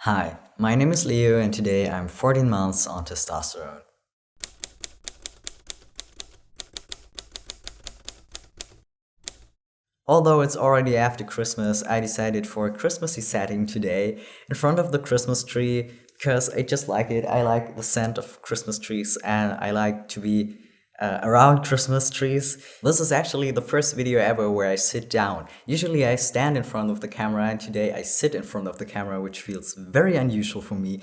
Hi, my name is Leo and today I'm 14 months on testosterone. Although it's already after Christmas, I decided for a Christmassy setting today in front of the Christmas tree because I just like it. I like the scent of Christmas trees and I like to be around Christmas trees. This is actually the first video ever where I sit down. Usually I stand in front of the camera and today I sit in front of the camera, which feels very unusual for me.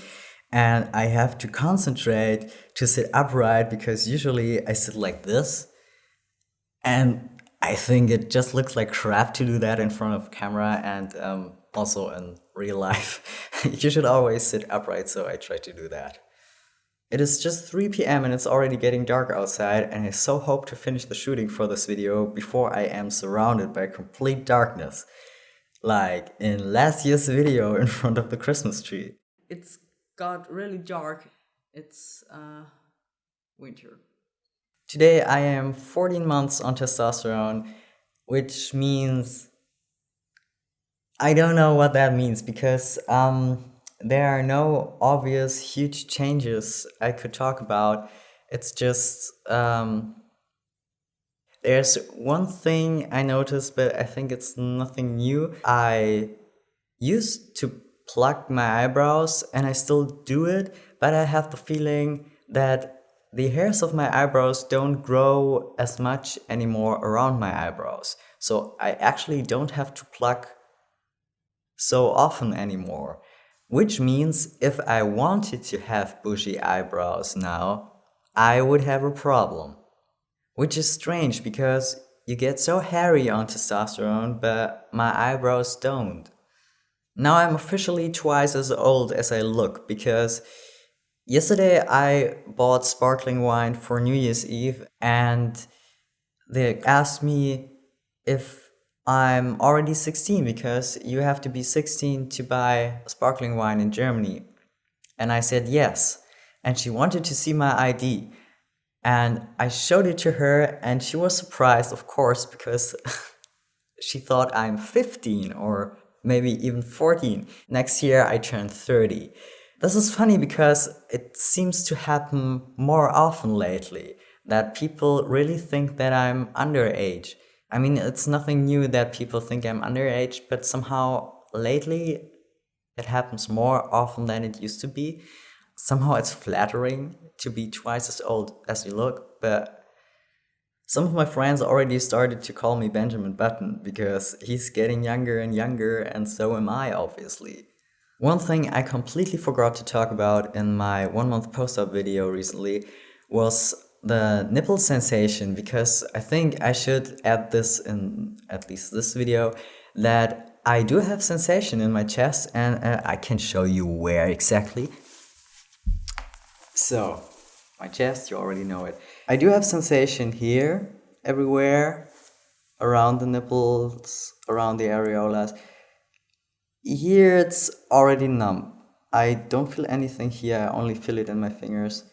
And I have to concentrate to sit upright because usually I sit like this. And I think it just looks like crap to do that in front of camera and also in real life. You should always sit upright, so I try to do that. It is just 3 p.m. and it's already getting dark outside, and I so hope to finish the shooting for this video before I am surrounded by complete darkness. Like in last year's video in front of the Christmas tree. It's got really dark. It's winter. Today I am 14 months on testosterone, which means I don't know what that means because there are no obvious huge changes I could talk about. It's just there's one thing I noticed, but I think it's nothing new. I used to pluck my eyebrows and I still do it, but I have the feeling that the hairs of my eyebrows don't grow as much anymore around my eyebrows. So I actually don't have to pluck so often anymore. Which means if I wanted to have bushy eyebrows now, I would have a problem. Which is strange because you get so hairy on testosterone, but my eyebrows don't. Now I'm officially twice as old as I look because yesterday I bought sparkling wine for New Year's Eve and they asked me if I'm already 16 because you have to be 16 to buy sparkling wine in Germany. And I said yes. And she wanted to see my ID. And I showed it to her and she was surprised, of course, because she thought I'm 15 or maybe even 14. Next year I turn 30. This is funny because it seems to happen more often lately, that people really think that I'm underage. I mean, it's nothing new that people think I'm underage, but somehow lately it happens more often than it used to be. Somehow it's flattering to be twice as old as you look, but some of my friends already started to call me Benjamin Button because he's getting younger and younger, and so am I, obviously. One thing I completely forgot to talk about in my 1 month post-op video recently was the nipple sensation, because I think I should add this in at least this video, that I do have sensation in my chest, and I can show you where exactly. So, my chest, you already know it. I do have sensation here, everywhere, around the nipples, around the areolas. Here it's already numb. I don't feel anything here, I only feel it in my fingers.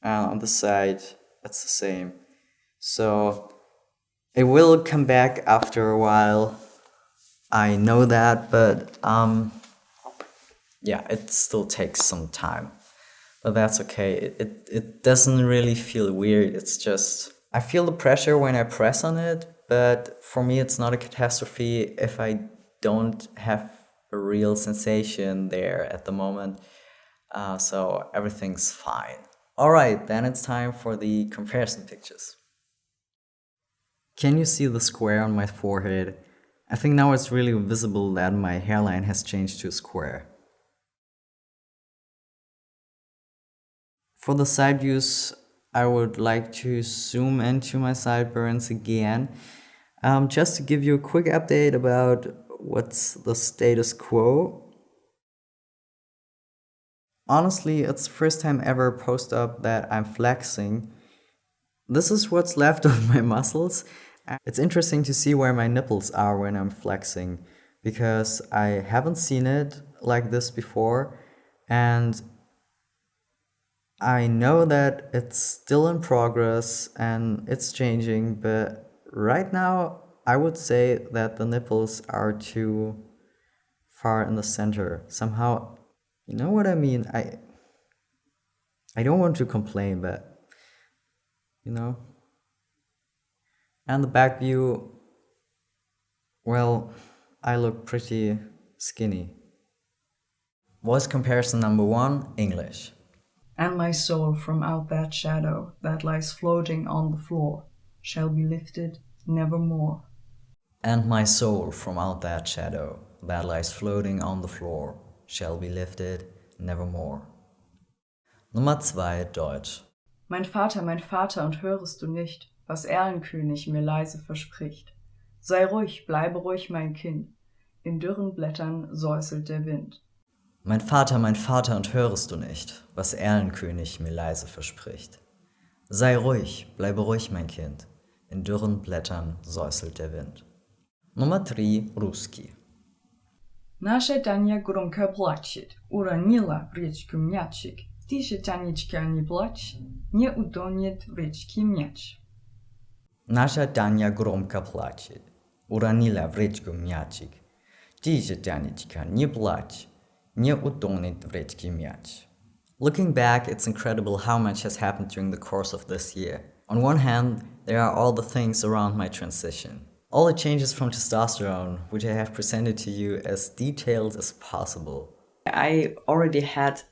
And on the side, it's the same. So, it will come back after a while. I know that, but yeah, it still takes some time. But that's okay. It doesn't really feel weird. It's just, I feel the pressure when I press on it, but for me it's not a catastrophe if I don't have a real sensation there at the moment. So everything's fine. Alright, then it's time for the comparison pictures. Can you see the square on my forehead? I think now it's really visible that my hairline has changed to a square. For the side views, I would like to zoom into my sideburns again, just to give you a quick update about what's the status quo. Honestly, it's the first time ever post-op that I'm flexing. This is what's left of my muscles. It's interesting to see where my nipples are when I'm flexing, because I haven't seen it like this before, and I know that it's still in progress and it's changing, but right now I would say that the nipples are too far in the center. Somehow, you know what I mean? I don't want to complain, but you know. And the back view, well, I look pretty skinny. Voice comparison number 1, English. And my soul from out that shadow that lies floating on the floor shall be lifted nevermore. And my soul from out that shadow that lies floating on the floor shall be lifted nevermore. Nummer 2, Deutsch. Mein Vater, und hörest du nicht, was Erlenkönig mir leise verspricht? Sei ruhig, bleibe ruhig, mein Kind, in dürren Blättern säuselt der Wind. Mein Vater, und hörest du nicht, was Erlenkönig mir leise verspricht? Sei ruhig, bleibe ruhig, mein Kind, in dürren Blättern säuselt der Wind. Nummer 3, Русский. Nasze Tania gromko плачет, уронила в речку мячик. Тише, Танечка, не плачь, не утонет в речке мяч. Nasza Tania gromko плачет, уронила в речку мячик. Тише, Танечка, не плачь, не утонет в речке мяч. Looking back, it's incredible how much has happened during the course of this year. On one hand, there are all the things around my transition. All the changes from testosterone, which I have presented to you as detailed as possible. I already had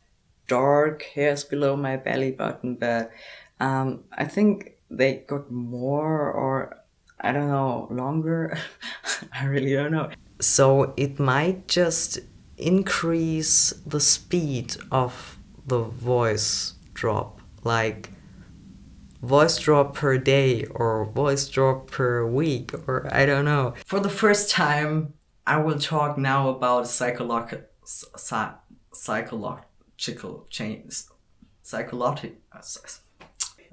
dark hairs below my belly button, but I think they got more, or I don't know, longer. I really don't know. So it might just increase the speed of the voice drop, like voice drop per day or voice drop per week, or I don't know. For the first time, I will talk now about psychological changes.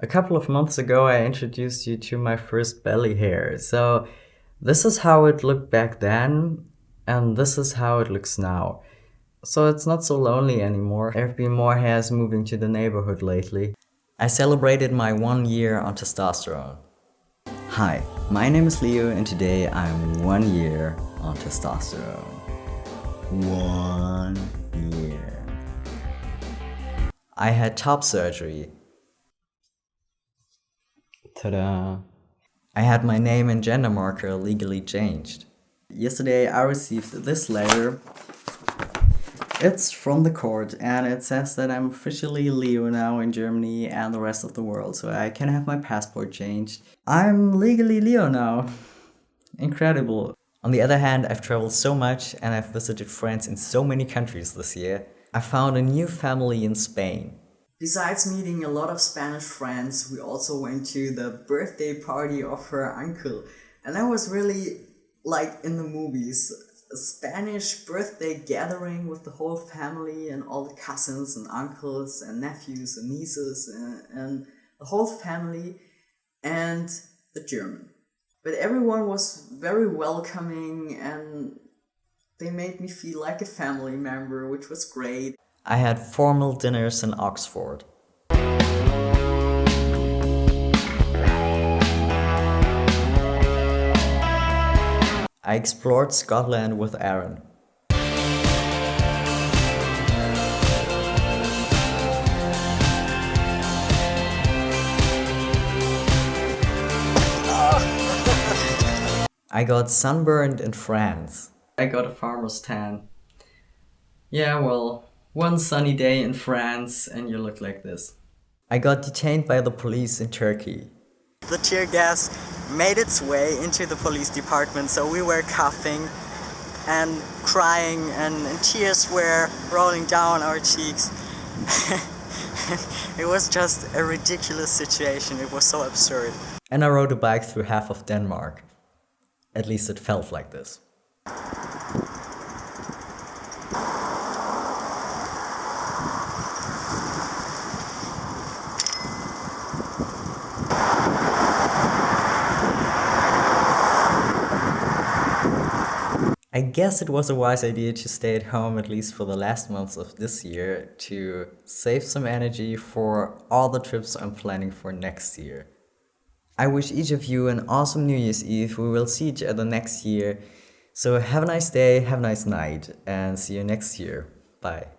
A couple of months ago, I introduced you to my first belly hair. So this is how it looked back then, and this is how it looks now. So it's not so lonely anymore. There have been more hairs moving to the neighborhood lately. I celebrated my 1 year on testosterone. Hi, my name is Leo, and today I'm 1 year on testosterone. 1 year. I had top surgery. Ta-da! I had my name and gender marker legally changed. Yesterday I received this letter. It's from the court, and it says that I'm officially Leo now in Germany and the rest of the world, so I can have my passport changed. I'm legally Leo now. Incredible. On the other hand, I've traveled so much and I've visited friends in so many countries this year. I found a new family in Spain. Besides meeting a lot of Spanish friends, we also went to the birthday party of her uncle. And that was really like in the movies. A Spanish birthday gathering with the whole family and all the cousins and uncles and nephews and nieces and the whole family and the German. But everyone was very welcoming and they made me feel like a family member, which was great. I had formal dinners in Oxford. I explored Scotland with Aaron. I got sunburned in France. I got a farmer's tan. Yeah, well, one sunny day in France and you look like this. I got detained by the police in Turkey. The tear gas made its way into the police department, so we were coughing and crying and tears were rolling down our cheeks. It was just a ridiculous situation. It was so absurd. And I rode a bike through half of Denmark. At least it felt like this. I guess it was a wise idea to stay at home at least for the last months of this year to save some energy for all the trips I'm planning for next year. I wish each of you an awesome New Year's Eve. We will see each other next year. So have a nice day, have a nice night, and see you next year. Bye.